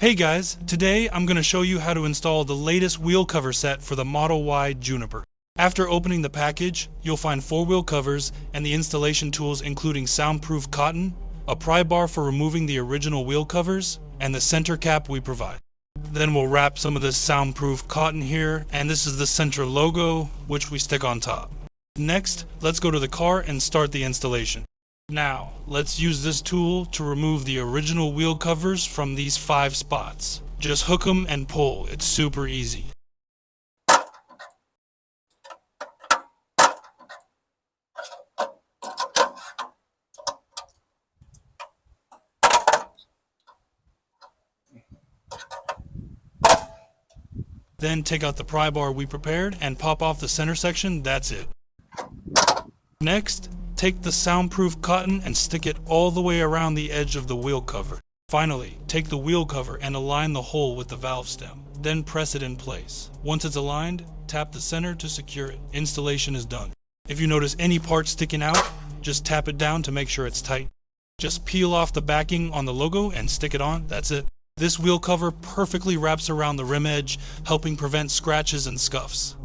Hey guys, today I'm going to show you how to install the latest wheel cover set for the Model Y Juniper. After opening the package, you'll find 4 wheel covers and the installation tools including soundproof cotton, a pry bar for removing the original wheel covers, and the center cap we provide. Then we'll wrap some of this soundproof cotton here, and this is the center logo, which we stick on top. Next, let's go to the car and start the installation. Now, let's use this tool to remove the original wheel covers from these 5 spots. Just hook them and pull, it's super easy. Then take out the pry bar we prepared and pop off the center section, that's it. Next, take the soundproof cotton and stick it all the way around the edge of the wheel cover. Finally, take the wheel cover and align the hole with the valve stem. Then press it in place. Once it's aligned, tap the center to secure it. Installation is done. If you notice any part sticking out, just tap it down to make sure it's tight. Just peel off the backing on the logo and stick it on, that's it. This wheel cover perfectly wraps around the rim edge, helping prevent scratches and scuffs.